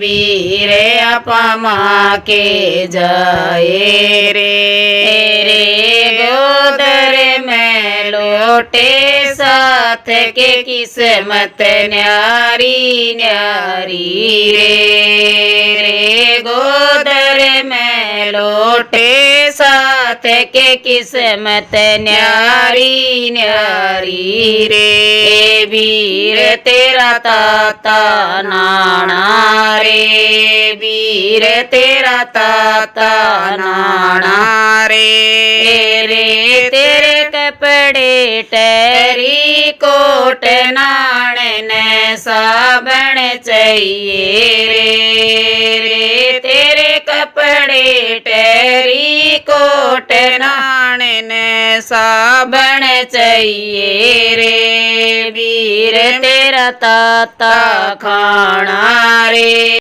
वीरे आपा माँ के जाए रे गोदर में लोटे साथ के किस्मत न्यारी न्यारी रे गोदर में लोटे साथ के किस्मत न्यारी न्यारी रे वीर तेरा ताता नाना रे वीर तेरा ताता नाना रे तेरे कपड़े टहरी कोट नाणन साबण चाहिए रे तेरे कपड़े टहरी कोट नाणन साबण चाहिए रे वीर तेरा ताता खाना रे।